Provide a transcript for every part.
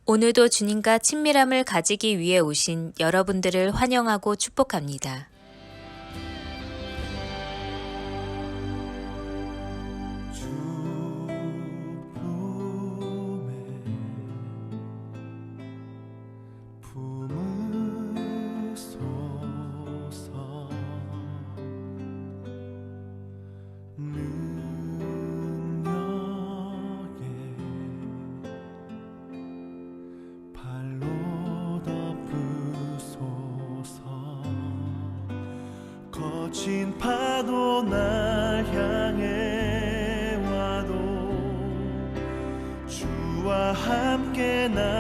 오늘도 주님과 친밀함을 가지기 위해 오신 여러분들을 환영하고 축복합니다. 거친 파도 날 향해 와도 주와 함께 날아오르리.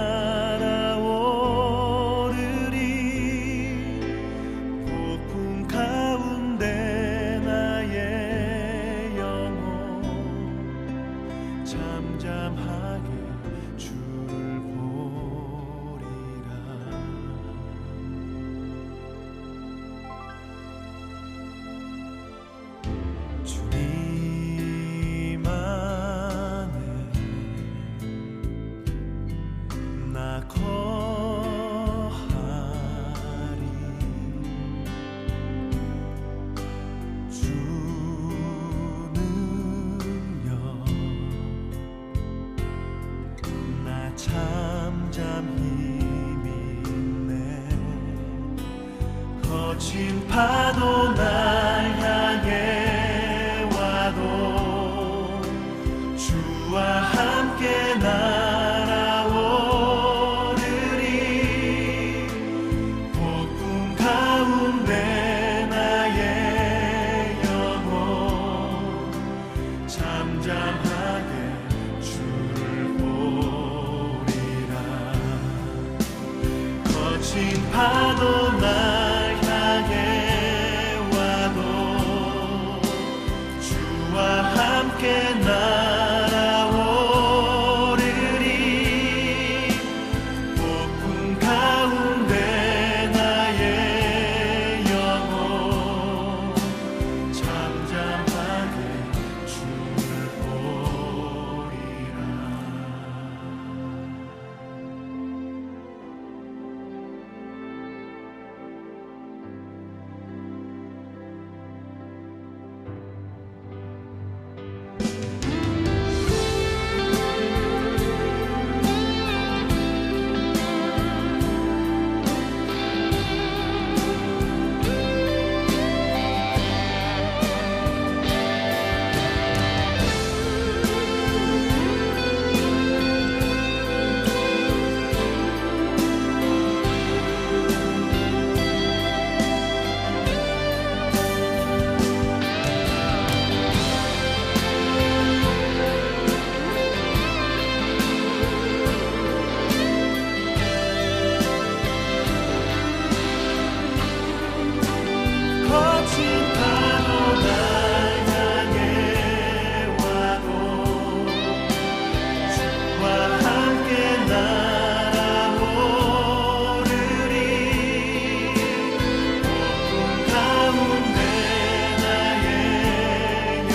폭풍 가운데 나의 영혼 잠잠하게 주를 보리라. 주님 안에 나 거하리. 주 능력 나 잠잠히 믿네. 거친 파도 날 향해 와도 주와 함께 날아오르리. 폭풍 가운데 나의 영혼 잠잠하게 주를 보리라. 거친 파도 날 향해 와도 주와 함께 날아오르리. 폭풍 가운데 나의 영혼 잠잠하게 주를 보리라. 거친 파도 날 향해 와도 주와 함께 날아오르리. 폭풍 가운데 나의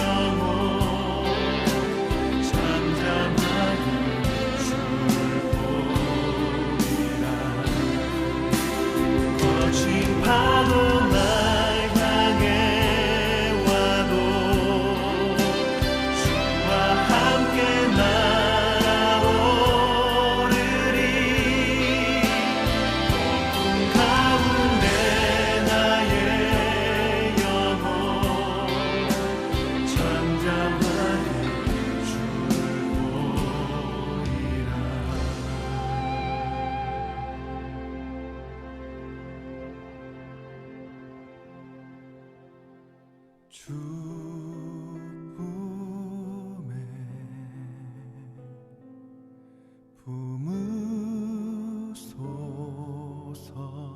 영혼 잠잠하게 주를 보리라. 거친 파도 날 향해 와도 주와 함께 날아오르리. 폭풍 가운데 나의 영혼 잠잠하게 주를 보리라. 주 품에 품으소서.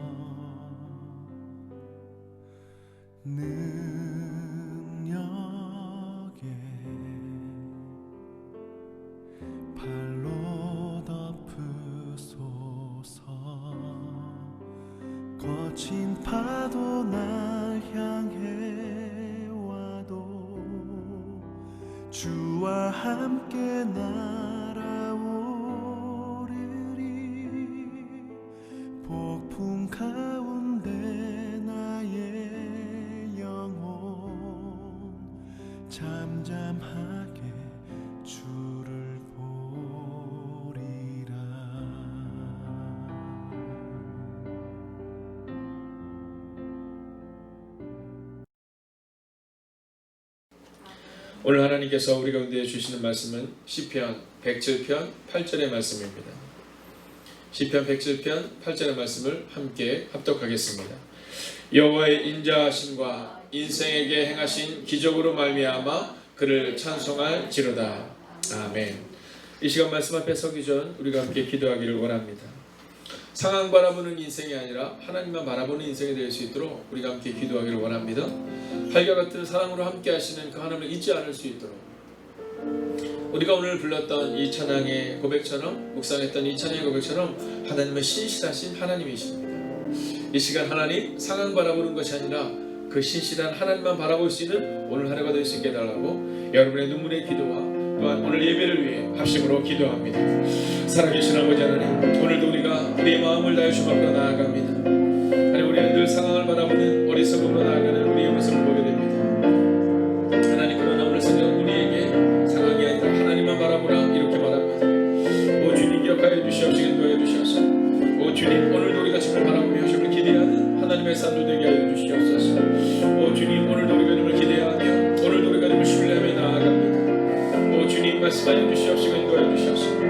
능력에 발로 덮으소서. 거친 파도 날 향해 와도 주와 함께 날아오르리. 오늘 하나님께서 우리 가운데 주시는 말씀은 시편 107편 8절의 말씀입니다. 시편 107편 8절의 말씀을 함께 합독하겠습니다. 여호와의 인자하심과 인생에게 행하신 기적으로 말미암아 그를 찬송할지로다. 아멘. 이 시간 말씀 앞에 서기 전 우리가 함께 기도하기를 원합니다. 상황 바라보는 인생이 아니라 하나님만 바라보는 인생이 될 수 있도록 우리가 함께 기도하기를 원합니다. 하늘과 같은 사랑으로 함께 하시는 그 하나님을 잊지 않을 수 있도록 우리가 오늘 불렀던 이 찬양의 고백처럼, 묵상했던 이 찬양의 고백처럼 하나님은 신실하신 하나님이십니다. 이 시간 하나님 상황 바라보는 것이 아니라 그 신실한 하나님만 바라볼 수 있는 오늘 하루가 될 수 있게 해달라고 여러분의 눈물의 기도와 또한 오늘 예배를 위해 합심으로 기도합니다. 살아계신 아버지 하나님, 오늘도 우리가 우리의 마음을 다해 주님 앞으로 나아갑니다. 하나님, 우리는 늘 상황을 바라보는 어리석음으로 나아가는 우리의 모습을 보게 됩니다. 하나님, 그러나 오늘 새벽 우리에게 상황이 아니라 하나님만 바라보라 이렇게 말합니다. 오 주님, 기억하여 주시옵시고 인도하여 주시옵소서. 오 주님, 오늘도 우리가 주님을 바라보며 주님을 기대하는 하나님의 사람들 되게 하여 주시옵소서. 오 주님, 오늘도 우리가 주님을 기대하며 오늘도 우리가 주님을 신뢰하며 나아갑니다. 오 주님, 말씀하여 주시옵시고 인도하여 주시옵소서.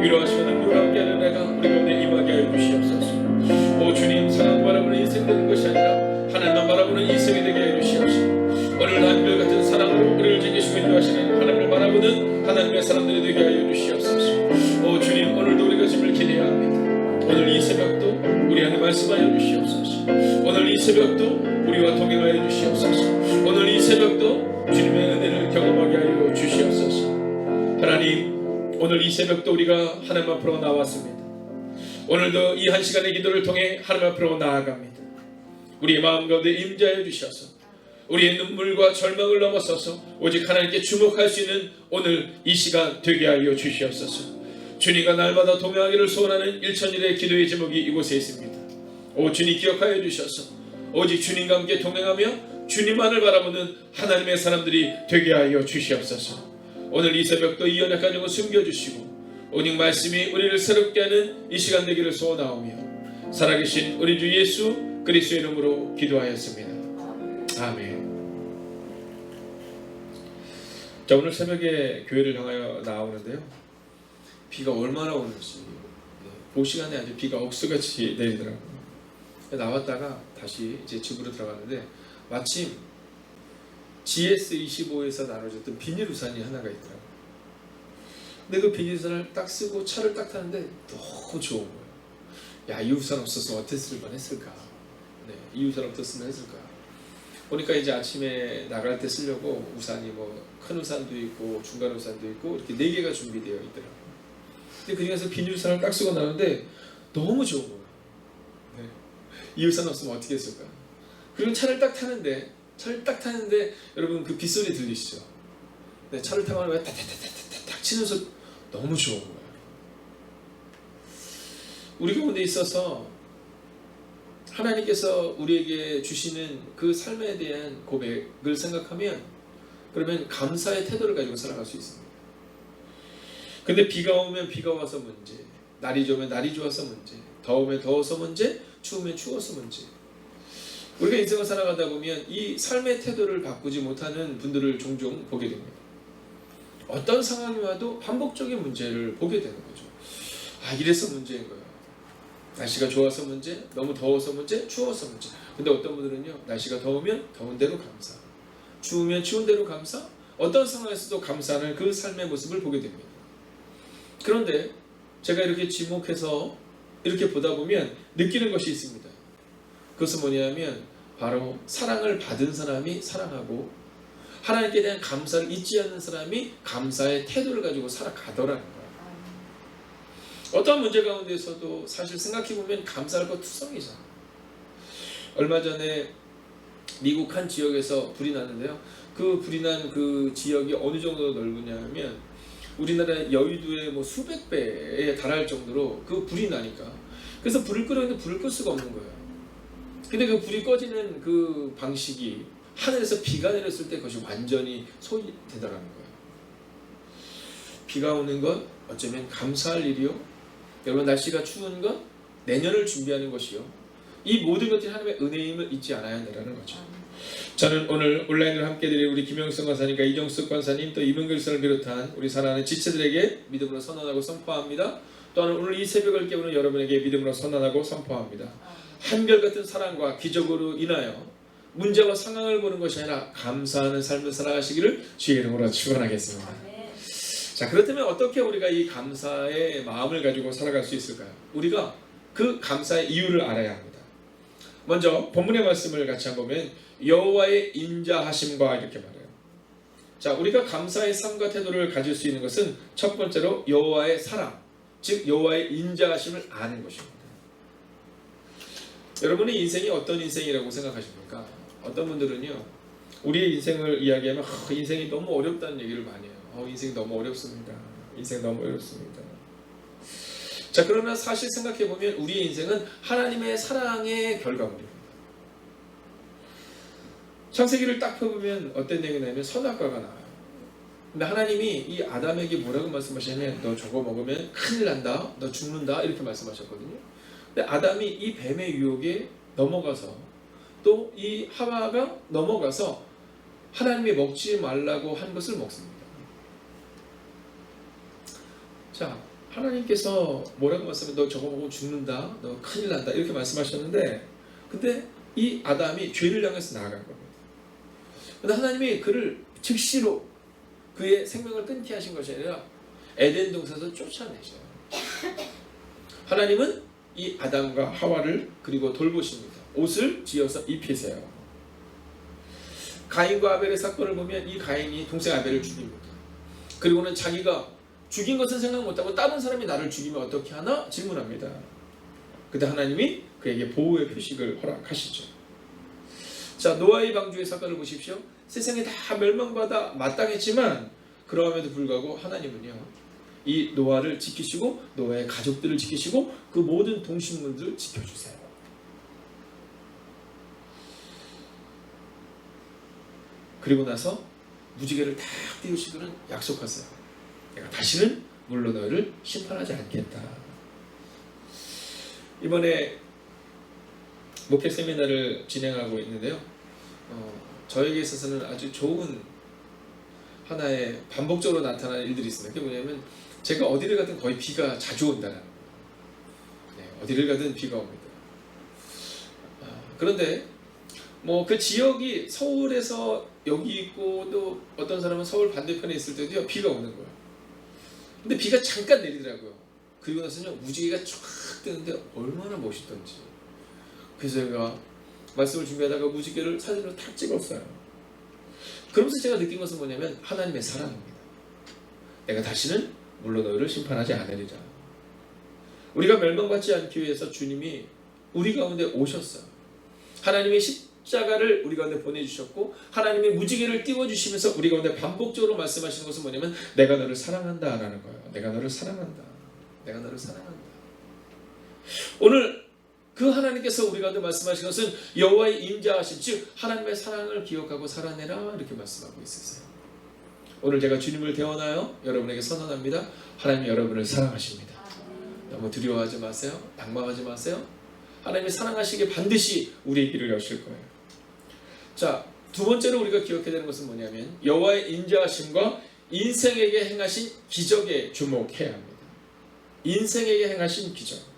위로하시고 능력을 함께하는 내가 우리 가운데 임하게 하여 주시옵소서. 오 주님, 상황 바라보는 인생 되는 것이 아니라 하나님만 바라보는 인생이 되게 하여 주시옵소서. 오늘 하늘 같은 사랑으로 우리를 지키시고 인도하시는 하나님을 바라보는 하나님의 사람들이 되게 하여 주시옵소서. 오 주님, 오늘도 우리가 주님을 기대합니다. 오늘 이 새벽도 우리 안에 말씀하여 주시옵소서. 오늘 이 새벽도 우리와 동행하여 주시옵소서. 오늘 이 새벽도 주님의 은혜를 경험하게 하여 주시옵소서. 하나님, 오늘 이 새벽도 우리가 하나님 앞으로 나왔습니다. 오늘도 이 한 시간의 기도를 통해 하나님 앞으로 나아갑니다. 우리의 마음 가운데 임재하여 주셔서 우리의 눈물과 절망을 넘어서서 오직 하나님께 주목할 수 있는 오늘 이 시간 되게 하여 주시옵소서. 주님과 날마다 동행하기를 소원하는 1001의 기도의 제목이 이곳에 있습니다. 오 주님, 기억하여 주셔서 오직 주님과 함께 동행하며 주님만을 바라보는 하나님의 사람들이 되게 하여 주시옵소서. 오늘 이 새벽도 이 연약한 영을 숨겨주시고 오직 말씀이 우리를 새롭게 하는 이 시간 되기를 소원하오며 살아계신 우리 주 예수 그리스도의 이름으로 기도하였습니다. 아멘. 자, 오늘 새벽에 교회를 향하여 나오는데요, 비가 얼마나 오는지 그 시간에 아주 비가 억수같이 내리더라고요. 나왔다가 다시 이제 집으로 들어갔는데 마침 GS25에서 나눠줬던 비닐 우산이 하나가 있더라고요. 근데 그 비닐 우산을 딱 쓰고 차를 딱 타는데 너무 좋은 거예요. 야, 이 우산 없었으면 어땠을 뻔했을까. 이 우산 없었으면 했을까. 보니까 이제 아침에 나갈 때 쓰려고 우산이 뭐 큰 우산도 있고 중간 우산도 있고 이렇게 4개가 준비되어 있더라고요. 근데 그 중에서 비닐 우산을 딱 쓰고 나는데 너무 좋은 거예요. 이 우산 없으면 어떻게 했을까. 그리고 차를 딱 타는데 여러분 그 빗소리 들리시죠? 네, 차를 타고 나면 타타타타타타 치는 소리 너무 좋은 거예요. 우리 가운데 있어서 하나님께서 우리에게 주시는 그 삶에 대한 고백을 생각하면 그러면 감사의 태도를 가지고 살아갈 수 있습니다. 근데 비가 오면 비가 와서 문제, 날이 좋으면 날이 좋아서 문제, 더우면 더워서 문제, 추우면 추워서 문제. 우리가 인생을 살아가다 보면 이 삶의 태도를 바꾸지 못하는 분들을 종종 보게 됩니다. 어떤 상황이 와도 반복적인 문제를 보게 되는 거죠. 아, 이래서 문제인 거예요. 날씨가 좋아서 문제, 너무 더워서 문제, 추워서 문제. 근데 어떤 분들은요, 날씨가 더우면 더운 대로 감사, 추우면 추운 대로 감사, 어떤 상황에서도 감사하는 그 삶의 모습을 보게 됩니다. 그런데 제가 이렇게 지목해서 이렇게 보다 보면 느끼는 것이 있습니다. 그것은 뭐냐면 바로 사랑을 받은 사람이 사랑하고 하나님께 대한 감사를 잊지 않는 사람이 감사의 태도를 가지고 살아가더라는 거예요. 어떤 문제 가운데서도 사실 생각해보면 감사할 것 투성이잖아요. 얼마 전에 미국 한 지역에서 불이 났는데요, 그 불이 난 그 지역이 어느 정도로 넓으냐면 우리나라 여의도의 뭐 수백 배에 달할 정도로 그 불이 나니까, 그래서 불을 끄려는데 불을 끌 수가 없는 거예요. 근데 그 불이 꺼지는 그 방식이 하늘에서 비가 내렸을 때 그것이 완전히 소위되더라는 거예요. 비가 오는 건 어쩌면 감사할 일이요, 여러분 날씨가 추운 건 내년을 준비하는 것이요, 이 모든 것들이 하나님의 은혜임을 잊지 않아야 한다는 거죠. 저는 오늘 온라인으로 함께 드릴 우리 김영승 권사님과 이정숙 권사님 또 이문길 선을 비롯한 우리 사랑하는 지체들에게 믿음으로 선언하고 선포합니다. 또한 오늘 이 새벽을 깨우는 여러분에게 믿음으로 선언하고 선포합니다. 한결같은 사랑과 기적으로 인하여 문제와 상황을 보는 것이 아니라 감사하는 삶을 살아가시기를 주의 이름으로 축원하겠습니다. 자, 그렇다면 어떻게 우리가 이 감사의 마음을 가지고 살아갈 수 있을까요? 우리가 그 감사의 이유를 알아야 합니다. 먼저 본문의 말씀을 같이 한번 보면 여호와의 인자하심과 이렇게 말해요. 자, 우리가 감사의 삶과 태도를 가질 수 있는 것은 첫 번째로 여호와의 사랑, 즉 여호와의 인자하심을 아는 것입니다. 여러분의 인생이 어떤 인생이라고 생각하십니까? 어떤 분들은요, 우리의 인생을 이야기하면 인생이 너무 어렵다는 얘기를 많이 해요. 인생이 너무 어렵습니다. 인생 너무 어렵습니다. 자, 그러나 사실 생각해보면 우리의 인생은 하나님의 사랑의 결과물입니다. 창세기를 딱 펴보면 어떤 내용이 나오면 선악과가 나와요. 근데 하나님이 이 아담에게 뭐라고 말씀하시냐면 너 저거 먹으면 큰일 난다, 너 죽는다 이렇게 말씀하셨거든요. 근데 아담이 이 뱀의 유혹에 넘어가서 또 이 하와가 넘어가서 하나님이 먹지 말라고 한 것을 먹습니다. 자, 하나님께서 뭐라고 말씀하면 너 저거 먹으면 죽는다, 너 큰일 난다 이렇게 말씀하셨는데, 근데 이 아담이 죄를 향해서 나아간 겁니다. 근데 하나님이 그를 즉시로 그의 생명을 끊게 하신 것이 아니라 에덴 동산에서 쫓아내셔요. 하나님은 이 아담과 하와를 그리고 돌보십니다. 옷을 지어서 입히세요. 가인과 아벨의 사건을 보면 이 가인이 동생 아벨을 죽입니다. 그리고는 자기가 죽인 것은 생각 못하고 다른 사람이 나를 죽이면 어떻게 하나 질문합니다. 그때 하나님이 그에게 보호의 표식을 허락하시죠. 자, 노아의 방주의 사건을 보십시오. 세상이 다 멸망받아 마땅했지만 그럼에도 불구하고 하나님은요, 이 노아를 지키시고 노아의 가족들을 지키시고 그 모든 동식물들을 지켜주세요. 그리고 나서 무지개를 다 띄우시고는 약속하세요. 내가 다시는 물로 너희를 심판하지 않겠다. 이번에 목회 세미나를 진행하고 있는데요, 저에게 있어서는 아주 좋은 하나의 반복적으로 나타나는 일들이 있습니다. 그게 뭐냐면 제가 어디를 가든 거의 비가 자주 온다는 거예요. 네, 어디를 가든 비가 옵니다. 그런데 뭐 그 지역이 서울에서 여기 있고 또 어떤 사람은 서울 반대편에 있을 때도요, 비가 오는 거예요. 근데 비가 잠깐 내리더라고요. 그리고 나서는 무지개가 쫙 뜨는데 얼마나 멋있던지. 그래서 제가 말씀을 준비하다가 무지개를 사진으로 다 찍었어요. 그러면서 제가 느낀 것은 뭐냐면 하나님의 사랑입니다. 내가 다시는 물로 너희를 심판하지 않으리라. 우리가 멸망받지 않기 위해서 주님이 우리 가운데 오셨어요. 하나님의 십자가를 우리 가운데 보내주셨고 하나님의 무지개를 띄워주시면서 우리 가운데 반복적으로 말씀하시는 것은 뭐냐면 내가 너를 사랑한다 라는 거예요. 내가 너를 사랑한다. 내가 너를 사랑한다. 오늘 그 하나님께서 우리 가운데 말씀하신 것은 여호와의 인자하심, 즉 하나님의 사랑을 기억하고 살아내라 이렇게 말씀하고 있으세요. 오늘 제가 주님을 대원하여 여러분에게 선언합니다. 하나님이 여러분을 사랑하십니다. 너무 두려워하지 마세요. 방망하지 마세요. 하나님이 사랑하시기에 반드시 우리의 길을 여실 거예요. 자, 두 번째로 우리가 기억해야 되는 것은 뭐냐면 여호와의 인자하심과 인생에게 행하신 기적에 주목해야 합니다. 인생에게 행하신 기적.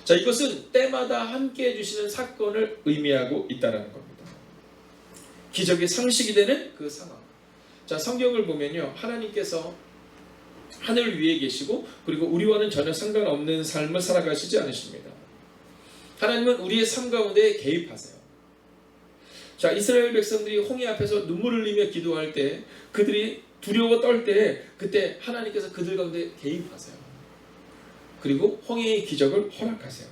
자, 이것은 때마다 함께 해주시는 사건을 의미하고 있다는 겁니다. 기적의 상식이 되는 그 상황. 자, 성경을 보면요, 하나님께서 하늘 위에 계시고 그리고 우리와는 전혀 상관없는 삶을 살아가시지 않으십니다. 하나님은 우리의 삶 가운데 개입하세요. 자, 이스라엘 백성들이 홍해 앞에서 눈물을 흘리며 기도할 때, 그들이 두려워 떨 때, 그때 하나님께서 그들 가운데 개입하세요. 그리고 홍해의 기적을 허락하세요.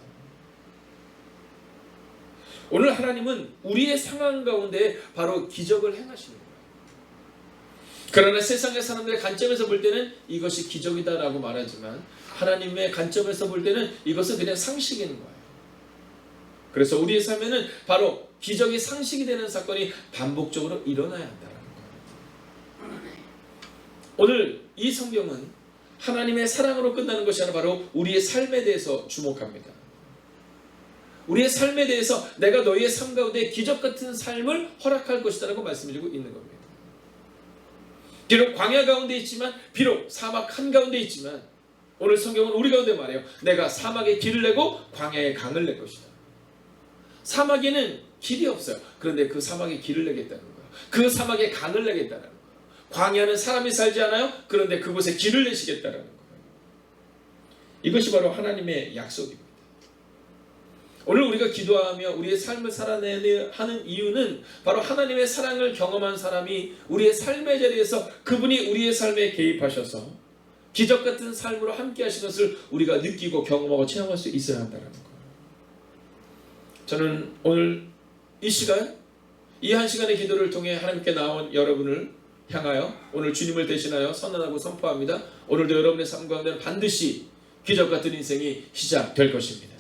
오늘 하나님은 우리의 상황 가운데 바로 기적을 행하시는 거예요. 그러나 세상의 사람들의 관점에서 볼 때는 이것이 기적이다라고 말하지만 하나님의 관점에서 볼 때는 이것은 그냥 상식인 거예요. 그래서 우리의 삶에는 바로 기적이 상식이 되는 사건이 반복적으로 일어나야 한다는 거예요. 오늘 이 성경은 하나님의 사랑으로 끝나는 것이 아니라 바로 우리의 삶에 대해서 주목합니다. 우리의 삶에 대해서 내가 너희의 삶 가운데 기적 같은 삶을 허락할 것이다라고 말씀드리고 있는 겁니다. 비록 광야 가운데 있지만, 비록 사막 한가운데 있지만, 오늘 성경은 우리 가운데 말해요. 내가 사막에 길을 내고 광야에 강을 낼 것이다. 사막에는 길이 없어요. 그런데 그 사막에 길을 내겠다는 거예요. 그 사막에 강을 내겠다는 거예요. 광야는 사람이 살지 않아요. 그런데 그곳에 길을 내시겠다는 거예요. 이것이 바로 하나님의 약속입니다. 오늘 우리가 기도하며 우리의 삶을 살아내는 하는 이유는 바로 하나님의 사랑을 경험한 사람이 우리의 삶의 자리에서 그분이 우리의 삶에 개입하셔서 기적 같은 삶으로 함께 하신 것을 우리가 느끼고 경험하고 체험할 수 있어야 한다는 거예요. 저는 오늘 이 시간, 이 한 시간의 기도를 통해 하나님께 나온 여러분을 향하여 오늘 주님을 대신하여 선언하고 선포합니다. 오늘도 여러분의 삶 가운데는 반드시 기적 같은 인생이 시작될 것입니다.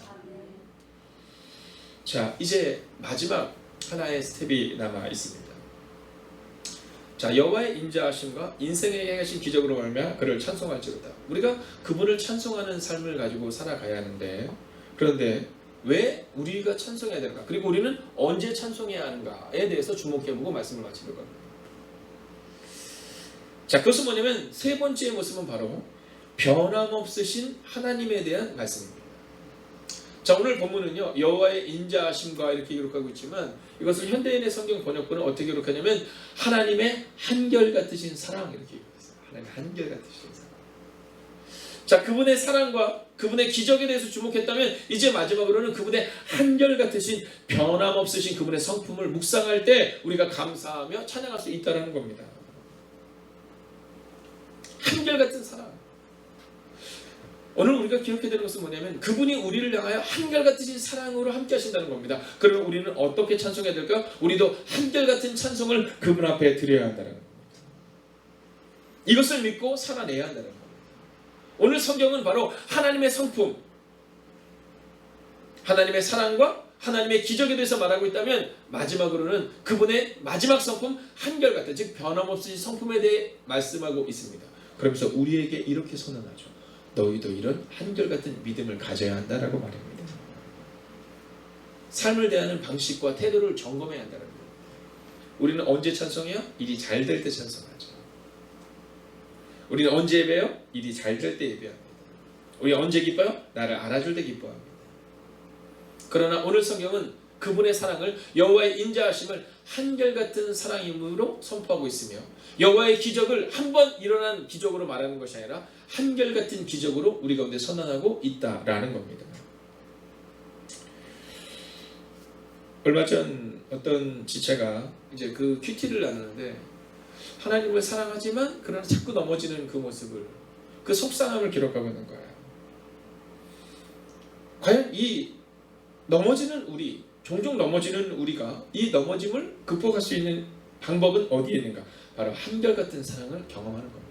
자, 이제 마지막 하나의 스텝이 남아 있습니다. 자, 여호와의 인자하심과 인생에 행하신 기적으로 말미암아 그를 찬송할지로다. 우리가 그분을 찬송하는 삶을 가지고 살아가야 하는데, 그런데 왜 우리가 찬송해야 되는가? 그리고 우리는 언제 찬송해야 하는가에 대해서 주목해보고 말씀을 마치려고 합니다. 자, 그것은 뭐냐면 세 번째의 모습은 바로 변함없으신 하나님에 대한 말씀입니다. 자, 오늘 본문은요, 여호와의 인자하심과 이렇게 기록하고 있지만 이것을 현대인의 성경 번역본은 어떻게 기록하냐면 하나님의 한결같으신 사랑 이렇게 기록했어요. 하나님의 한결같으신 사랑. 자, 그분의 사랑과 그분의 기적에 대해서 주목했다면 이제 마지막으로는 그분의 한결같으신 변함없으신 그분의 성품을 묵상할 때 우리가 감사하며 찬양할 수 있다는 겁니다. 한결같은 사랑. 오늘 우리가 기억해야 되는 것은 뭐냐면 그분이 우리를 향하여 한결같으신 사랑으로 함께 하신다는 겁니다. 그러면 우리는 어떻게 찬송해야 될까? 우리도 한결같은 찬송을 그분 앞에 드려야 한다는 겁니다. 이것을 믿고 살아내야 한다는 겁니다. 오늘 성경은 바로 하나님의 성품, 하나님의 사랑과 하나님의 기적에 대해서 말하고 있다면 마지막으로는 그분의 마지막 성품 한결같은, 즉 변함없으신 성품에 대해 말씀하고 있습니다. 그러면서 우리에게 이렇게 선언하죠. 너희도 이런 한결같은 믿음을 가져야 한다라고 말합니다. 삶을 대하는 방식과 태도를 점검해야 한다는 거예요. 우리는 언제 찬송해요? 일이 잘 될 때 찬송하죠. 우리는 언제 예배해요? 일이 잘 될 때 예배합니다. 우리 언제 기뻐요? 나를 알아줄 때 기뻐합니다. 그러나 오늘 성경은 그분의 사랑을, 여호와의 인자하심을 한결같은 사랑임으로 선포하고 있으며 여호와의 기적을 한 번 일어난 기적으로 말하는 것이 아니라 한결같은 기적으로 우리 가운데 선언하고 있다라는 겁니다. 얼마 전 어떤 지체가 이제 그 큐티를 나누는데 하나님을 사랑하지만 그러나 자꾸 넘어지는 그 모습을, 그 속상함을 기록하고 있는 거예요. 과연 이 넘어지는 우리, 종종 넘어지는 우리가 이 넘어짐을 극복할 수 있는 방법은 어디에 있는가? 바로 한결같은 사랑을 경험하는 겁니다.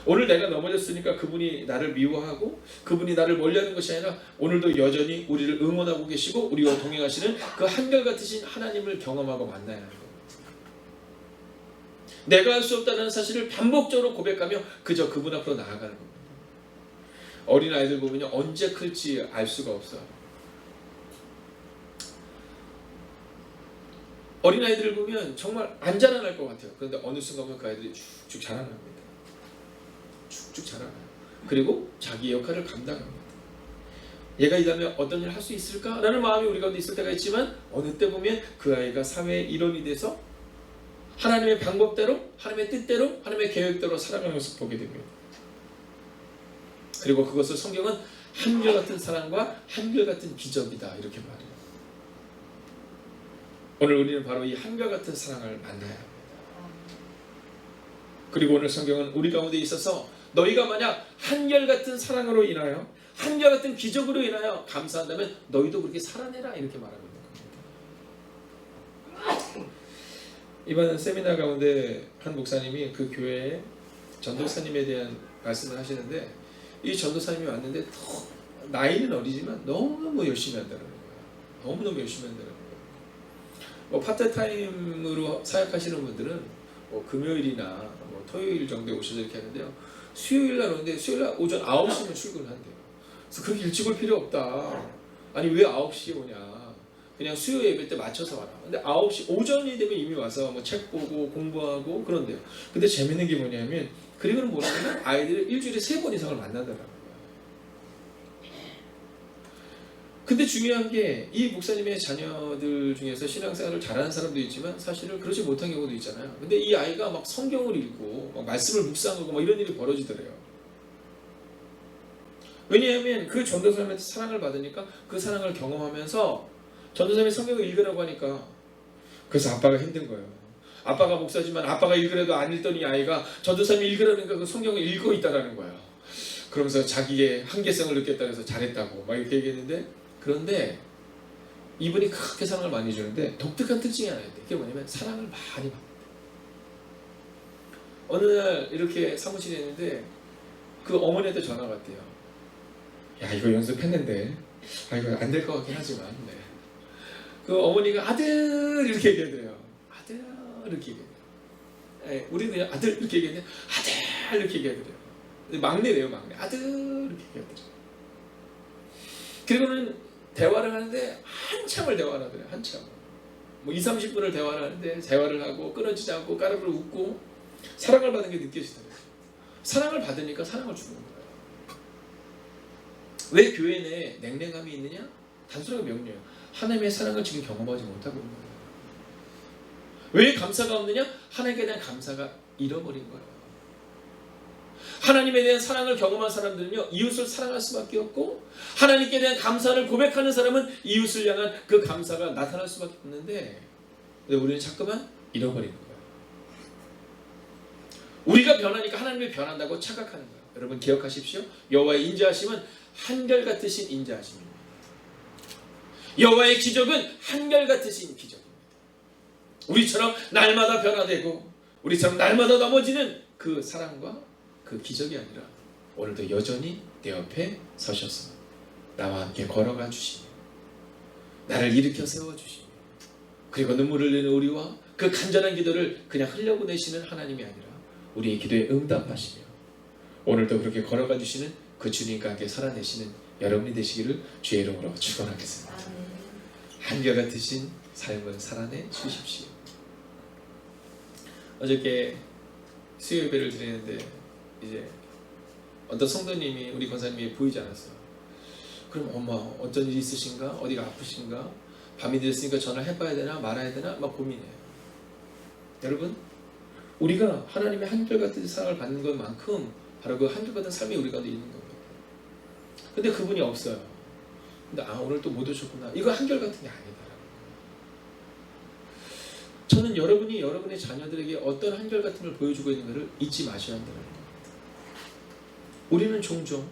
오늘 내가 넘어졌으니까 그분이 나를 미워하고 그분이 나를 멀리하는 것이 아니라 오늘도 여전히 우리를 응원하고 계시고 우리와 동행하시는 그 한결같으신 하나님을 경험하고 만나야 하는 겁니다. 내가 할 수 없다는 사실을 반복적으로 고백하며 그저 그분 앞으로 나아가는 겁니다. 어린아이들 보면 언제 클지 알 수가 없어요. 어린아이들을 보면 정말 안 자라날 것 같아요. 그런데 어느 순간 보면 그 아이들이 쭉쭉 자라납니다. 쭉쭉 자라나요. 그리고 자기 역할을 감당합니다. 얘가 이러면 어떤 일을 할 수 있을까라는 마음이 우리 가운데 있을 때가 있지만 어느 때 보면 그 아이가 사회의 일원이 돼서 하나님의 방법대로, 하나님의 뜻대로, 하나님의 계획대로 살아가는 것을 보게 됩니다. 그리고 그것을 성경은 한결같은 사랑과 한결같은 기적이다 이렇게 말해요. 오늘 우리는 바로 이 한결같은 사랑을 만나야 합니다. 그리고 오늘 성경은 우리 가운데 있어서 너희가 만약 한결같은 사랑으로 인하여, 한결같은 기적으로 인하여 감사한다면 너희도 그렇게 살아내라 이렇게 말하고 있는 겁니다. 이번 세미나 가운데 한 목사님이 그 교회의 전도사님에 대한 말씀을 하시는데 이 전도사님이 왔는데 나이는 어리지만 너무너무 열심히 한다는 거예요. 너무너무 열심히 한다는 거예요. 뭐 파트타임으로 사역하시는 분들은 뭐 금요일이나 뭐 토요일 정도에 오셔서 이렇게 하는데요. 수요일 날 오는데 수요일 날 오전 9시면 출근한대요. 그래서 그렇게 일찍 올 필요 없다. 아니 왜 9시에 오냐. 그냥 수요 예배 때 맞춰서 와라. 근데 9시 오전이 되면 이미 와서 뭐 책 보고 공부하고 그런데요. 근데 재밌는 게 뭐냐면 그리고는 뭐냐면 아이들을 일주일에 3번 이상을 만나더라고요. 근데 중요한 게 이 목사님의 자녀들 중에서 신앙생활을 잘하는 사람도 있지만 사실은 그러지 못한 경우도 있잖아요. 근데 이 아이가 막 성경을 읽고 막 말씀을 묵상하고 막 이런 일이 벌어지더래요. 왜냐하면 그 전도사님한테 사랑을 받으니까 그 사랑을 경험하면서 전도사님이 성경을 읽으라고 하니까 그래서 아빠가 힘든 거예요. 아빠가 목사지만 아빠가 읽으라도 안 읽던 이 아이가 전도사님이 읽으라니까 그 성경을 읽고 있다라는 거예요. 그러면서 자기의 한계성을 느꼈다 해서 잘했다고 막 이렇게 얘기했는데 그런데 이분이 그렇게 사랑을 많이 주는데 독특한 특징이 하나 있대. 그게 뭐냐면 사랑을 많이 받는다. 어느 날 이렇게 사무실에 있는데 그 어머니한테 전화가 왔대요. 야 이거 연습했는데 이거 안 될 것 같긴 하지만 네. 그 어머니가 아들 이렇게 얘기하더래요. 아들 이렇게 얘기해요. 네, 우리는 그냥 아들 이렇게 얘기했는데 아들 이렇게 얘기하더래요. 막내래요 막내. 아들 이렇게 얘기하더래요. 그리고는 대화를 하는데 한참을 대화를 하더래요. 한참. 뭐 20-30분을 대화를 하는데 대화를 하고 끊어지지 않고 까르르 웃고 사랑을 받은 게 느껴지더래요. 사랑을 받으니까 사랑을 주는 거예요. 왜 교회 내에 냉랭함이 있느냐? 단순하게 명료해요. 하나님의 사랑을 지금 경험하지 못하고 있는 거예요. 왜 감사가 없느냐? 하나님께 대한 감사가 잃어버린 거예요. 하나님에 대한 사랑을 경험한 사람들은요 이웃을 사랑할 수밖에 없고 하나님께 대한 감사를 고백하는 사람은 이웃을 향한 그 감사가 나타날 수밖에 없는데 우리는 자꾸만 잃어버리는 거예요. 우리가 변하니까 하나님이 변한다고 착각하는 거예요. 여러분 기억하십시오. 여호와의 인자하심은 한결같으신 인자하심입니다. 여호와의 기적은 한결같으신 기적입니다. 우리처럼 날마다 변화되고 우리처럼 날마다 넘어지는 그 사랑과 그 기적이 아니라 오늘도 여전히 내 옆에 서셔서 나와 함께 걸어가 주시며 나를 일으켜 세워주시며 그리고 눈물을 흘리는 우리와 그 간절한 기도를 그냥 흘려보내시는 하나님이 아니라 우리의 기도에 응답하시며 오늘도 그렇게 걸어가 주시는 그 주님과 함께 살아내시는 여러분이 되시기를 주의 이름으로 축원하겠습니다. 한결같으신 삶을 살아내 주십시오. 어저께 수요 예배를 드리는데 이제 어떤 성도님이 우리 권사님이 보이지 않았어요. 그럼 엄마 어떤 일이 있으신가? 어디가 아프신가? 밤이 됐으니까 전화를 해봐야 되나 말아야 되나? 막 고민해요. 여러분 우리가 하나님의 한결같은 사랑을 받는 것만큼 바로 그 한결같은 삶이 우리 가운데 있는 겁니다. 근데 그분이 없어요. 근데 오늘 또 못 오셨구나. 이거 한결같은 게 아니다. 저는 여러분이 여러분의 자녀들에게 어떤 한결같음을 보여주고 있는가를 잊지 마셔야 한다는 겁니다. 우리는 종종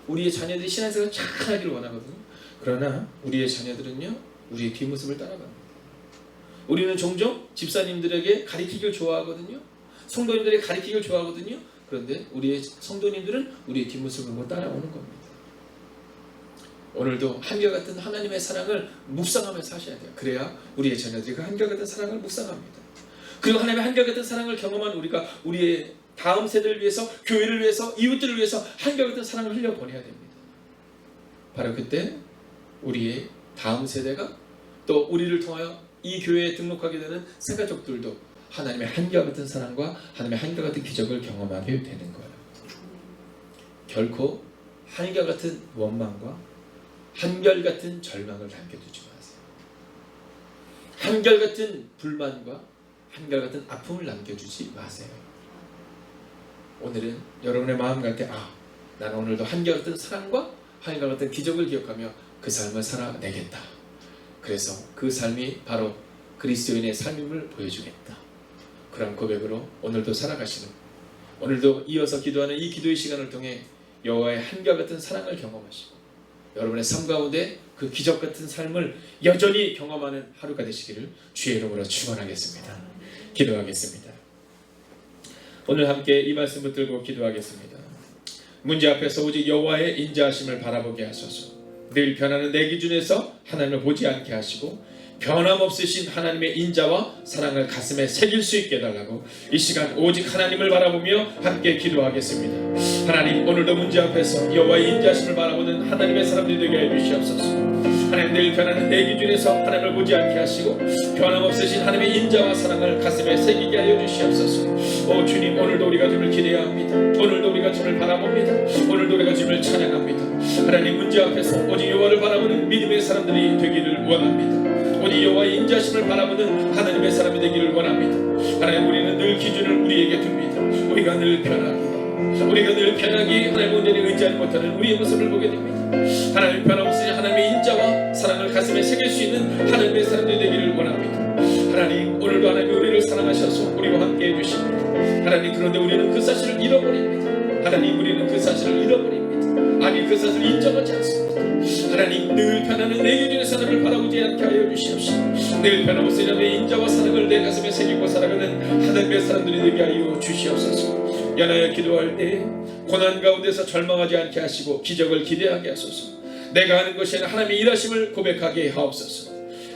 우리의 자녀들이 신앙생활을 잘 하기를 원하거든요. 그러나 우리의 자녀들은요 우리의 뒷모습을 따라갑니다. 우리는 종종 집사님들에게 가리키기를 좋아하거든요. 성도님들에게 가리키기를 좋아하거든요. 그런데 우리의 성도님들은 우리의 뒷모습을 못 따라오는 겁니다. 오늘도 한결같은 하나님의 사랑을 묵상하면서 하셔야 돼요. 그래야 우리의 자녀들이 그 한결같은 사랑을 묵상합니다. 그리고 하나님의 한결같은 사랑을 경험한 우리가 우리의 다음 세대를 위해서, 교회를 위해서, 이웃들을 위해서 한결같은 사랑을 흘려보내야 됩니다. 바로 그때 우리의 다음 세대가 또 우리를 통하여 이 교회에 등록하게 되는 생가족들도 하나님의 한결같은 사랑과 하나님의 한결같은 기적을 경험하게 되는 거예요. 결코 한결같은 원망과 한결같은 절망을 남겨두지 마세요. 한결같은 불만과 한결같은 아픔을 남겨주지 마세요. 오늘은 여러분의 마음 가운데 나는 오늘도 한결같은 사랑과 한결같은 기적을 기억하며 그 삶을 살아내겠다. 그래서 그 삶이 바로 그리스도인의 삶임을 보여주겠다. 그런 고백으로 오늘도 살아가시는, 오늘도 이어서 기도하는 이 기도의 시간을 통해 여호와의 한결같은 사랑을 경험하시고 여러분의 삶 가운데 그 기적같은 삶을 여전히 경험하는 하루가 되시기를 주의 이름으로 축원하겠습니다. 기도하겠습니다. 오늘 함께 이 말씀 붙들고 기도하겠습니다. 문제 앞에서 오직 여호와의 인자하심을 바라보게 하소서. 늘 변하는 내 기준에서 하나님을 보지 않게 하시고 변함없으신 하나님의 인자와 사랑을 가슴에 새길 수 있게 해달라고 이 시간 오직 하나님을 바라보며 함께 기도하겠습니다. 하나님, 오늘도 문제 앞에서 여호와의 인자심을 바라보는 하나님의 사람들이 되게 해주시옵소서. 하나님, 늘 변하는 내 기준에서 하나님을 보지 않게 하시고 변함없으신 하나님의 인자와 사랑을 가슴에 새기게 하여 주시옵소서. 오 주님, 오늘도 우리가 주님을 기대합니다. 오늘도 우리가 주님을 바라봅니다. 오늘도 우리가 주님을 찬양합니다. 하나님, 문제 앞에서 오직 여호와를 바라보는 믿음의 사람들이 되기를 원합니다. 오직 여호와의 인자심을 바라보는 하나님의 사람이 되기를 원합니다. 하나님, 우리는 늘 기준을 우리에게 둡니다. 우리가 늘 변하기 하나님 온전히 의지하지 못하는 우리의 모습을 보게 됩니다. 하나님, 변함없으신 하나님의 인자와 사랑을 가슴에 새길 수 있는 하나님의 사람들이 되기를 원합니다. 하나님, 오늘도 하나님이 우리를 사랑하셔서 우리와 함께 해주십니다. 하나님, 그런데 우리는 그 사실을 잃어버립니다. 하나님, 우리는 그 사실을 잃어버립니다. 아니, 그 사실을 인정하지 않습니다. 하나님, 늘 변하는 내 기준에서 하나님을 바라보지 않게 하여 주시옵소서. 늘 변함없으신 내 인자와 사랑을 내 가슴에 새기고 살아가는 하나님의 사람들이 되게 하여 주시옵소서. 연하여 기도할 때 고난 가운데서 절망하지 않게 하시고 기적을 기대하게 하소서. 내가 하는 것이 아니라 하나님의 일하심을 고백하게 하옵소서.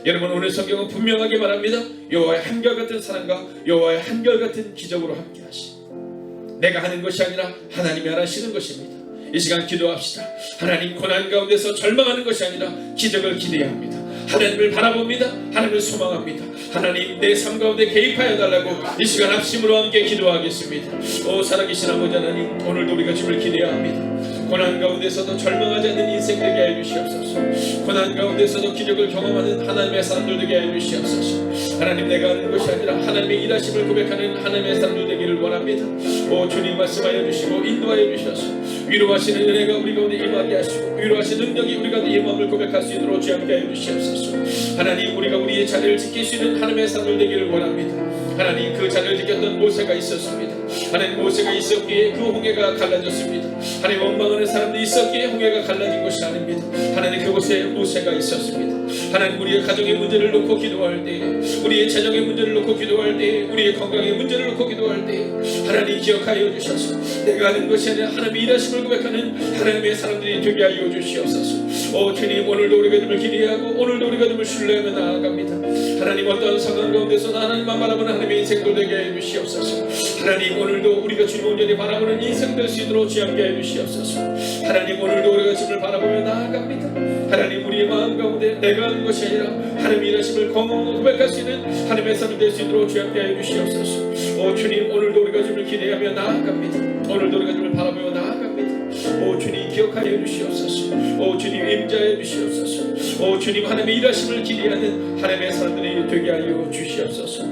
여러분, 오늘 성경은 분명하게 말합니다. 여호와의 한결같은 사랑과 여호와의 한결같은 기적으로 함께 하시고, 내가 하는 것이 아니라 하나님이 하시는 것입니다. 이 시간 기도합시다. 하나님, 고난 가운데서 절망하는 것이 아니라 기적을 기대합니다. 하나님을 바라봅니다. 하나님을 소망합니다. 하나님, 내 삶 가운데 개입하여 달라고 이 시간 합심으로 함께 기도하겠습니다. 오 살아계신 아버지 하나님, 오늘도 우리가 주를 기대합니다. 고난 가운데서도 절망하지 않는 인생 되게 해 주시옵소서. 고난 가운데서도 기적을 경험하는 하나님의 사람들 되게 해 주시옵소서. 하나님, 내가 하는 것이 아니라 하나님의 일하심을 고백하는 하나님의 사람들 되기를 원합니다. 오 주님, 말씀하여 주시고 인도하여 주셔서 위로하시는 은혜가 우리 가운데 임하게 하시고 위로하시는 능력이 우리 가운데 임함을 고백할 수 있도록 주함께 하여 주시옵소서. 하나님, 우리가 우리의 자리를 지킬 수 있는 하나님의 사람들 되기를 원합니다. 하나님, 그 자리를 지켰던 모세가 있었습니다. 하나님, 모세가 있었기에 그 홍해가 갈라졌습니다. 하나님, 원망하는 사람들이 있었기에 홍해가 갈라진 것이 아닙니다. 하나님, 그곳에 모세가 있었습니다. 하나님, 우리의 가정의 문제를 놓고 기도할 때, 우리의 재정의 문제를 놓고 기도할 때, 우리의 건강의 문제를 놓고 기도할 때 하나님 기억하여 주셔서 내가 하는 것이 아니라 하나님의 일하심을 고백하는 하나님의 사람들이 되게 하여 주시옵소서. 오 주님, 오늘도 우리가 주님을 기대하고 오늘도 우리가 주님을 신뢰하며 나아갑니다. 하나님, 어떤 상황 가운데서 하나님만 바라보는 하나님의 인생도 되게 해 주시옵소서. 하나님, 오늘도 우리가 주님 온전히 바라보는 인생 될 수 있도록 주함께 해 주시옵소서. 하나님, 오늘도 우리가 주님을 바라보며 나아갑니다. 하나님, 우리의 마음 가운데 내가 하는 것이 아니라 하나님의 일하심을 건강하고 고백할 수 있는 하나님의 사람이 될 수 있도록 주함께 해 주시옵소서. 오 주님, 오늘도 우리가 주님을 기대하며 나아갑니다. 오늘도 우리가 주님을 바라보며 나아갑니다. 오 주님, 기억하여 주시옵소서. 오 주님, 임자해 주시옵소서. 오 주님, 하나님의 일하심을 기대하는 하나님의 사람들이 되게 하여 주시옵소서.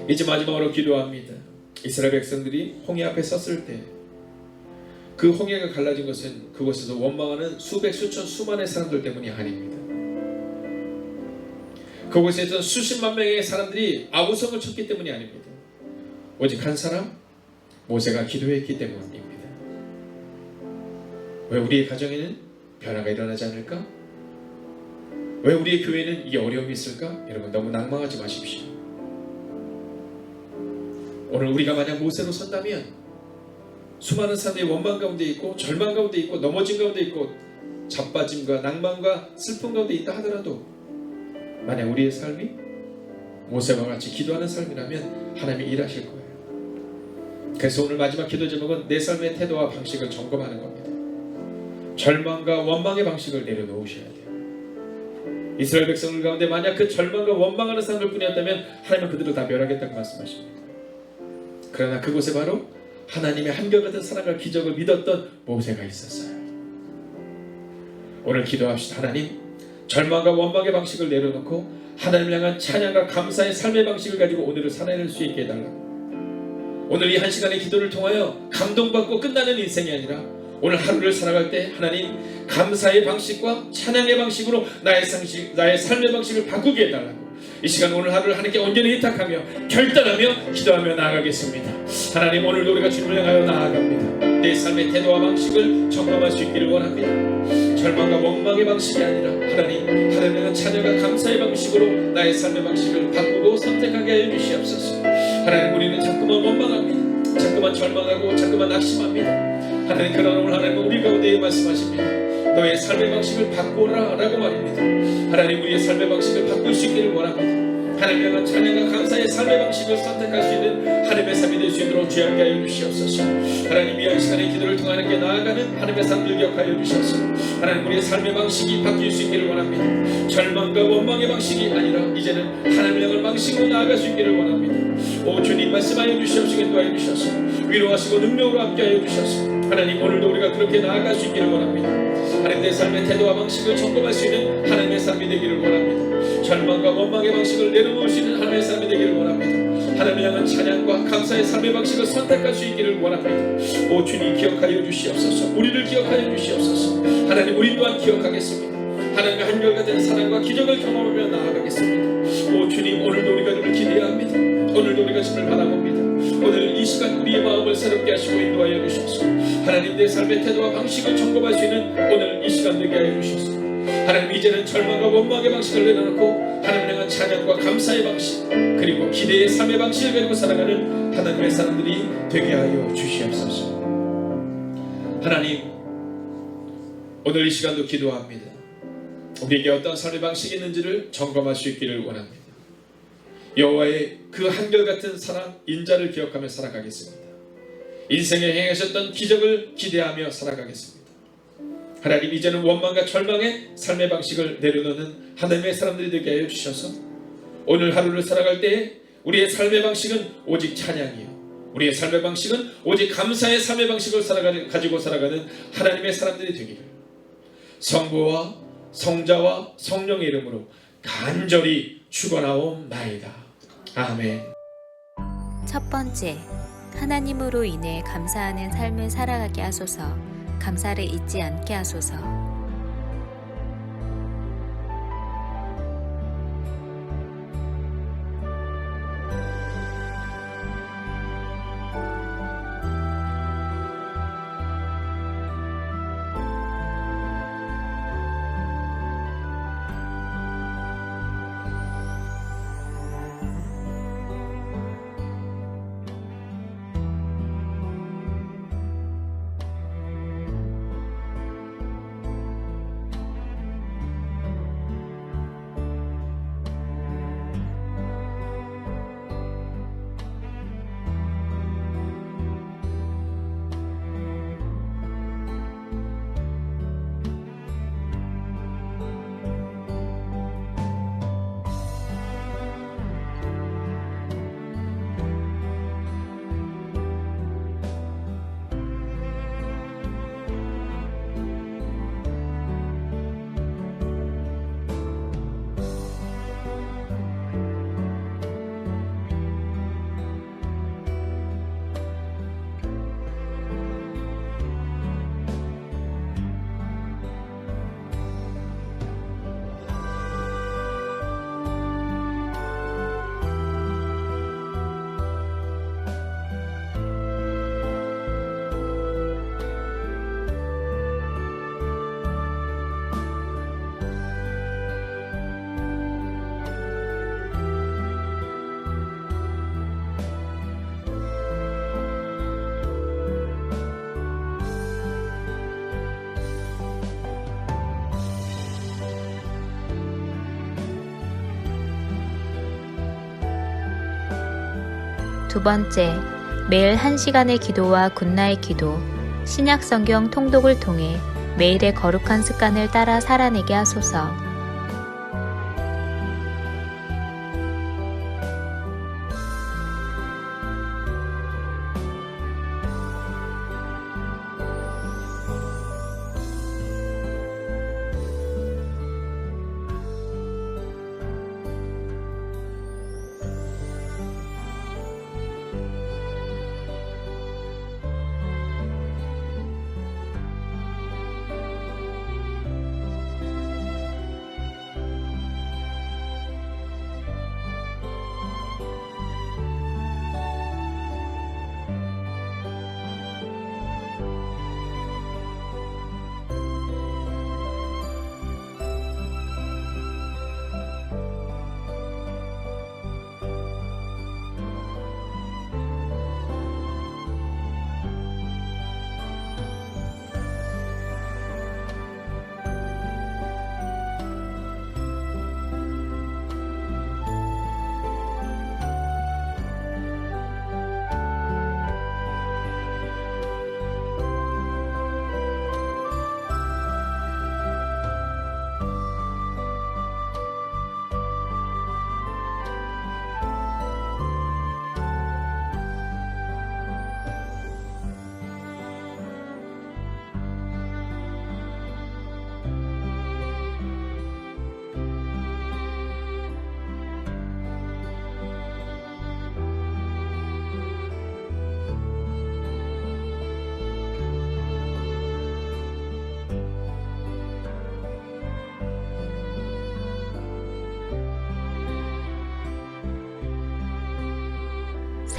이제 마지막으로 기도합니다. 이스라엘 백성들이 홍해 앞에 섰을 때 그 홍해가 갈라진 것은 그곳에서 원망하는 수백 수천 수만의 사람들 때문이 아닙니다. 그곳에서 수십만 명의 사람들이 아우성을 쳤기 때문이 아닙니다. 오직 한 사람, 모세가 기도했기 때문입니다. 왜 우리의 가정에는 변화가 일어나지 않을까? 왜 우리의 교회는 이게 어려움이 있을까? 여러분, 너무 낭망하지 마십시오. 오늘 우리가 만약 모세로 선다면 수많은 사람들이 원망 가운데 있고 절망 가운데 있고 넘어진 가운데 있고 자빠짐과 낭만과 슬픔 가운데 있다 하더라도 만약 우리의 삶이 모세와 같이 기도하는 삶이라면 하나님이 일하실 거예요. 그래서 오늘 마지막 기도 제목은 내 삶의 태도와 방식을 점검하는 겁니다. 절망과 원망의 방식을 내려놓으셔야 돼요. 이스라엘 백성들 가운데 만약 그 절망과 원망하는 사람들 뿐이었다면 하나님은 그들을 다 멸하겠다고 말씀하십니다. 그러나 그곳에 바로 하나님의 한결같은 사랑과 기적을 믿었던 모세가 있었어요. 오늘 기도합시다. 하나님, 절망과 원망의 방식을 내려놓고 하나님을 향한 찬양과 감사의 삶의 방식을 가지고 오늘을 살아낼 수 있게 해달라고. 오늘 이 한 시간의 기도를 통하여 감동받고 끝나는 인생이 아니라 오늘 하루를 살아갈 때 하나님, 감사의 방식과 찬양의 방식으로 나의 삶의 방식을 바꾸게 해달라고. 이 시간 오늘 하루를 하나님께 온전히 의탁하며 결단하며 기도하며 나아가겠습니다. 하나님, 오늘도 우리가 주님을 향하여 나아갑니다. 내 삶의 태도와 방식을 점검할 수 있기를 원합니다. 절망과 원망의 방식이 아니라 하나님의 찬양과 감사의 방식으로 나의 삶의 방식을 바꾸고 선택하게 해 주시옵소서. 하나님, 우리는 자꾸만 원망합니다. 자꾸만 절망하고 자꾸만 낙심합니다. 하나님, 그러나 오늘 하나님은 우리 가운데 말씀하십니다. 너의 삶의 방식을 바꾸라 라고 말입니다. 하나님, 우리의 삶의 방식을 바꿀 수 있기를 원합니다. 하나님 향한 찬양과 감사의 삶의 방식을 선택할 수 있는 하나님의 삶이 될 수 있도록 주여 함께 하여 주시옵소서. 하나님, 이 시간의 기도를 통해 하나님께 나아가는 하나님의 삶을 기억하여 주셔서 하나님, 우리의 삶의 방식이 바뀔 수 있기를 원합니다. 절망과 원망의 방식이 아니라 이제는 하나님을 향한 방식으로 나아갈 수 있기를 원합니다. 오 주님, 말씀하여 주시옵시고 인도하여 주셔서 위로하시고 능력으로 함께하여 주셔서 하나님, 오늘도 우리가 그렇게 나아갈 수 있기를 원합니다. 하나님, 내 삶의 태도와 방식을 점검할 수 있는 하나님의 삶이 되기를 원합니다. 절망과 원망의 방식을 내려놓을 수 있는 하나님의 삶이 되기를 원합니다. 하나님을 향한 찬양과 감사의 삶의 방식을 선택할 수 있기를 원합니다. 오 주님, 기억하여 주시옵소서. 우리를 기억하여 주시옵소서. 하나님, 우리 또한 기억하겠습니다. 하나님의 한결같은 사랑과 기적을 경험하며 나아가겠습니다. 오 주님, 오늘도 우리가 주를 기대합니다. 오늘도 우리가 주를 바라봅니다. 오늘 이 시간 우리의 마음을 새롭게 하시고 인도하여 주셔서 하나님, 내 삶의 태도와 방식을 점검할 수 있는 오늘 이 시간 되게 하여 주셔서 하나님, 이제는 절망과 원망의 방식을 내려놓고 하나님을 향한 찬양과 감사의 방식, 그리고 기대의 삶의 방식을 가지고 살아가는 하나님의 사람들이 되게 하여 주시옵소서. 하나님, 오늘 이 시간도 기도합니다. 우리에게 어떤 삶의 방식이 있는지를 점검할 수 있기를 원합니다. 여호와의 그 한결같은 사랑, 인자를 기억하며 살아가겠습니다. 인생에 행하셨던 기적을 기대하며 살아가겠습니다. 하나님, 이제는 원망과 절망의 삶의 방식을 내려놓는 하나님의 사람들이 되게 하여 주셔서 오늘 하루를 살아갈 때에 우리의 삶의 방식은 오직 찬양이요, 우리의 삶의 방식은 오직 감사의 삶의 방식을 가지고 살아가는 하나님의 사람들이 되기를 성부와 성자와 성령의 이름으로 간절히 축원하옵나이다. 아멘. 첫 번째, 하나님으로 인해 감사하는 삶을 살아가게 하소서. 감사를 잊지 않게 하소서. 두 번째, 매일 1시간의 기도와 굿나잇 기도, 신약 성경 통독을 통해 매일의 거룩한 습관을 따라 살아내게 하소서.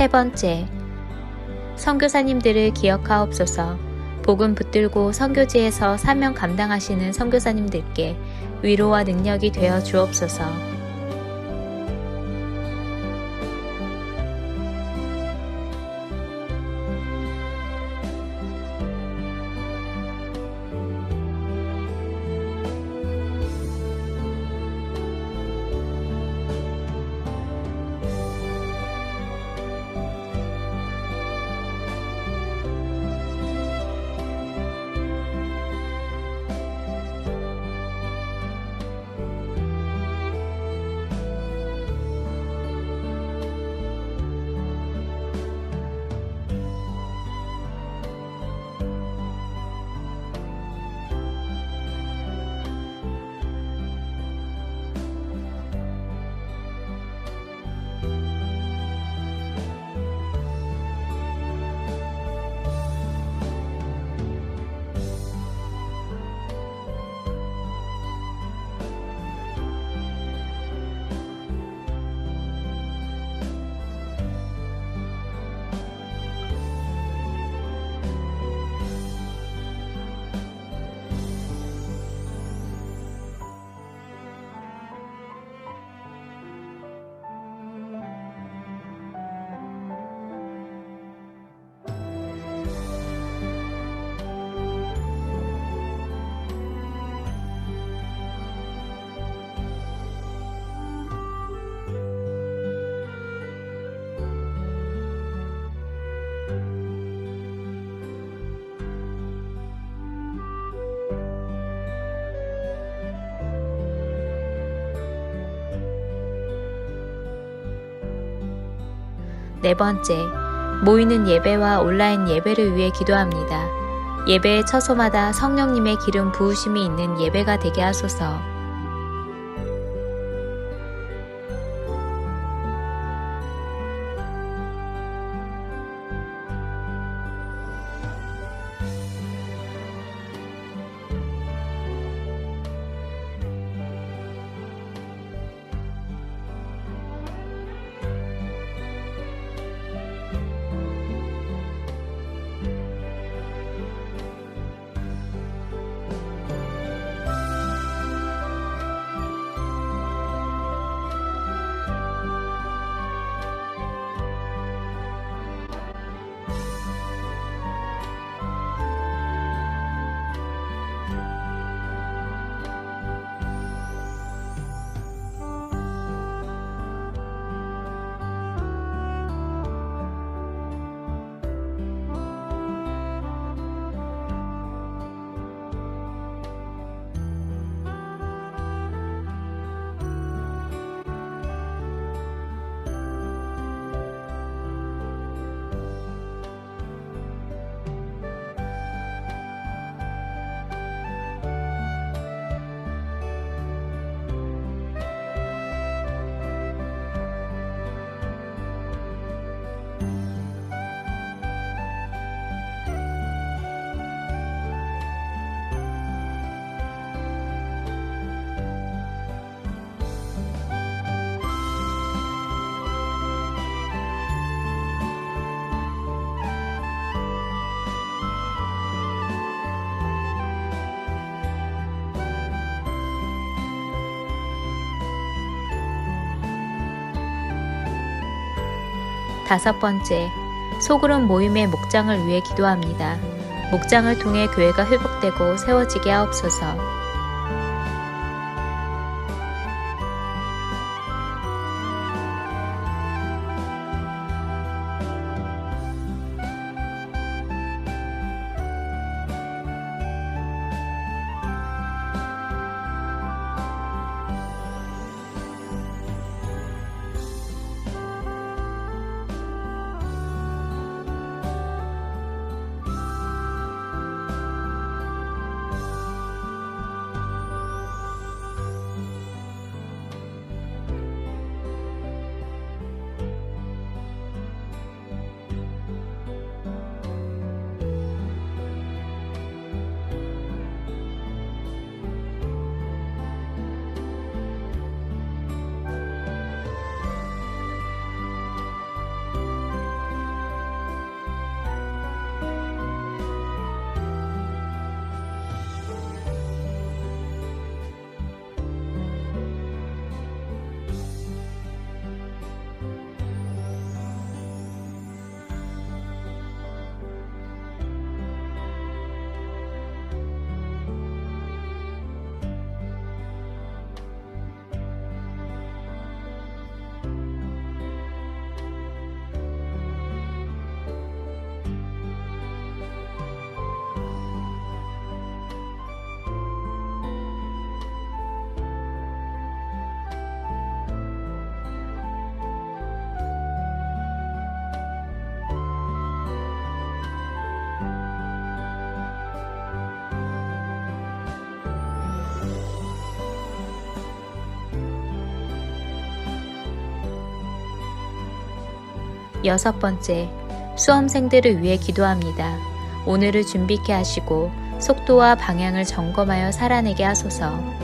세 번째, 선교사님들을 기억하옵소서. 복음 붙들고 선교지에서 사명 감당하시는 선교사님들께 위로와 능력이 되어 주옵소서. 네 번째, 모이는 예배와 온라인 예배를 위해 기도합니다. 예배의 처소마다 성령님의 기름 부으심이 있는 예배가 되게 하소서. 다섯 번째, 소그룹 모임의 목장을 위해 기도합니다. 목장을 통해 교회가 회복되고 세워지게 하옵소서. 6번째, 수험생들을 위해 기도합니다. 오늘을 준비케 하시고 속도와 방향을 점검하여 살아내게 하소서.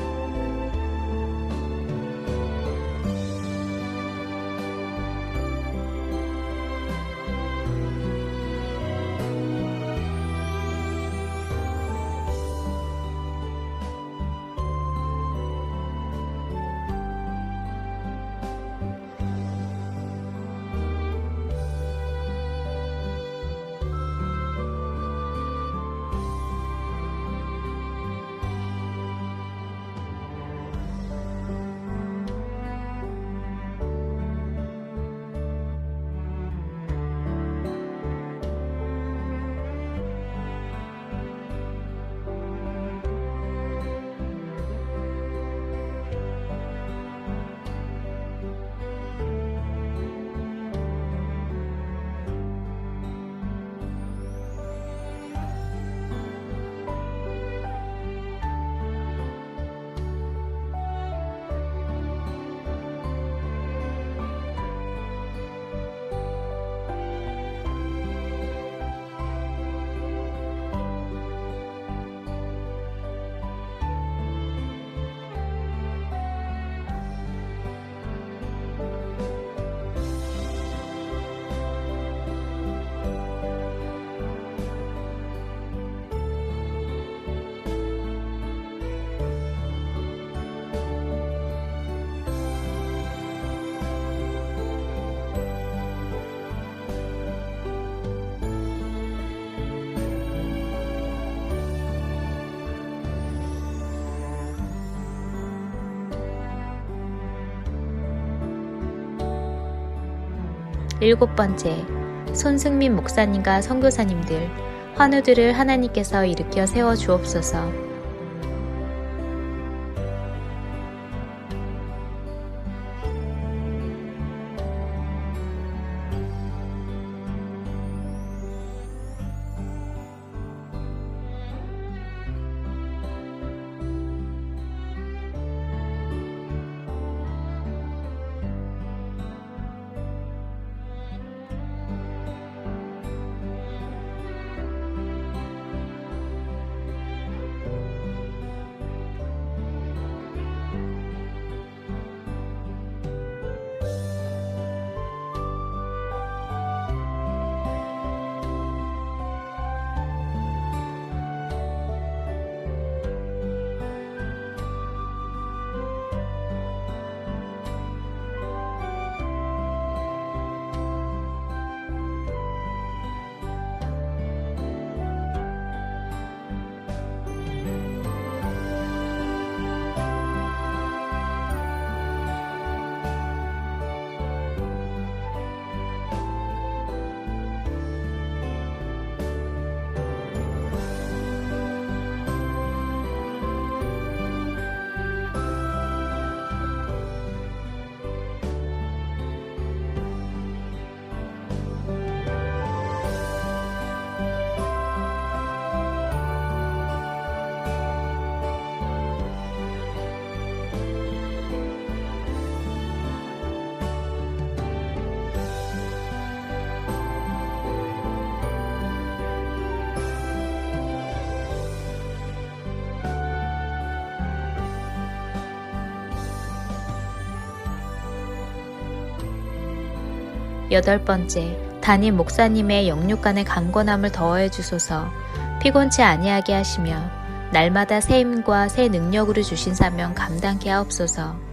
일곱 번째, 손승민 목사님과 선교사님들, 환우들을 하나님께서 일으켜 세워 주옵소서. 여덟 번째, 담임 목사님의 영육간의 강건함을 더하여 주소서. 피곤치 아니하게 하시며 날마다 새 힘과 새 능력으로 주신 사명 감당케 하옵소서.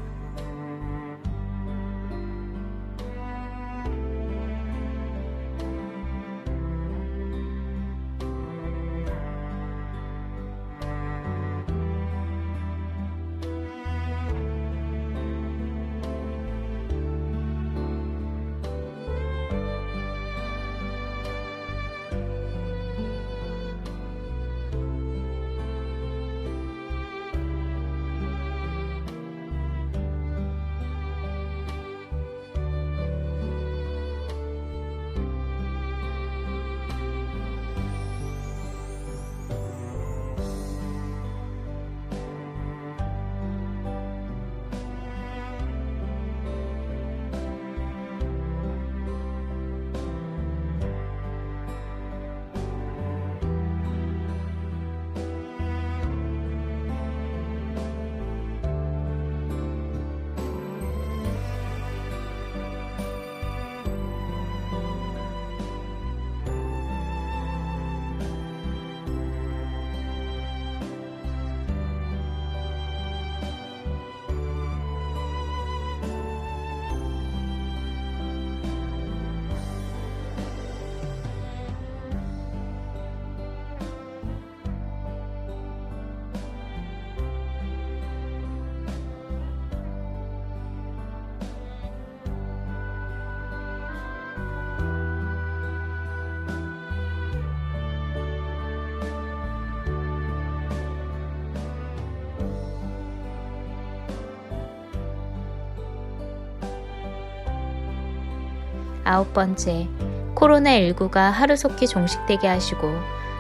9번째, 코로나19가 하루속히 종식되게 하시고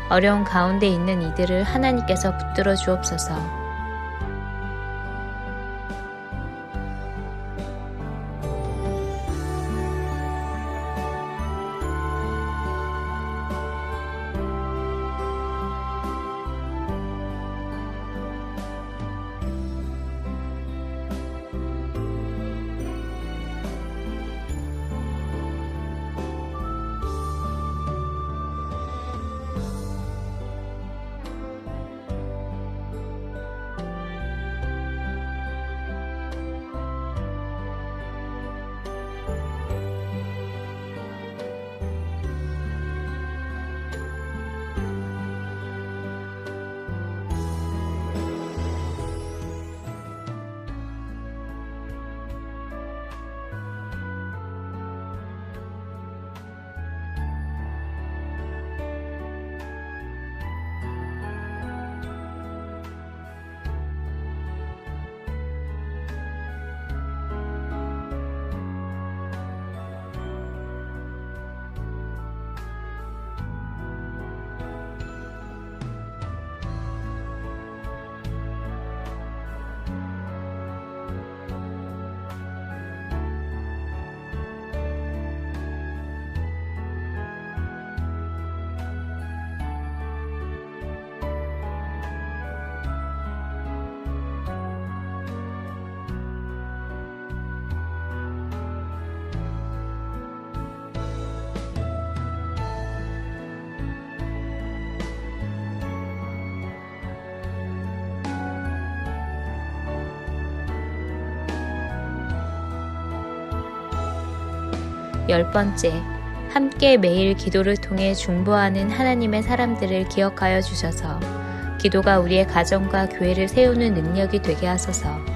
어려운 가운데 있는 이들을 하나님께서 붙들어 주옵소서. 10번째, 함께 매일 기도를 통해 중보하는 하나님의 사람들을 기억하여 주셔서 기도가 우리의 가정과 교회를 세우는 능력이 되게 하소서.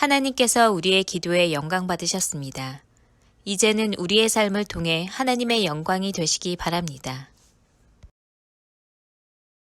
하나님께서 우리의 기도에 영광 받으셨습니다. 이제는 우리의 삶을 통해 하나님의 영광이 되시기 바랍니다.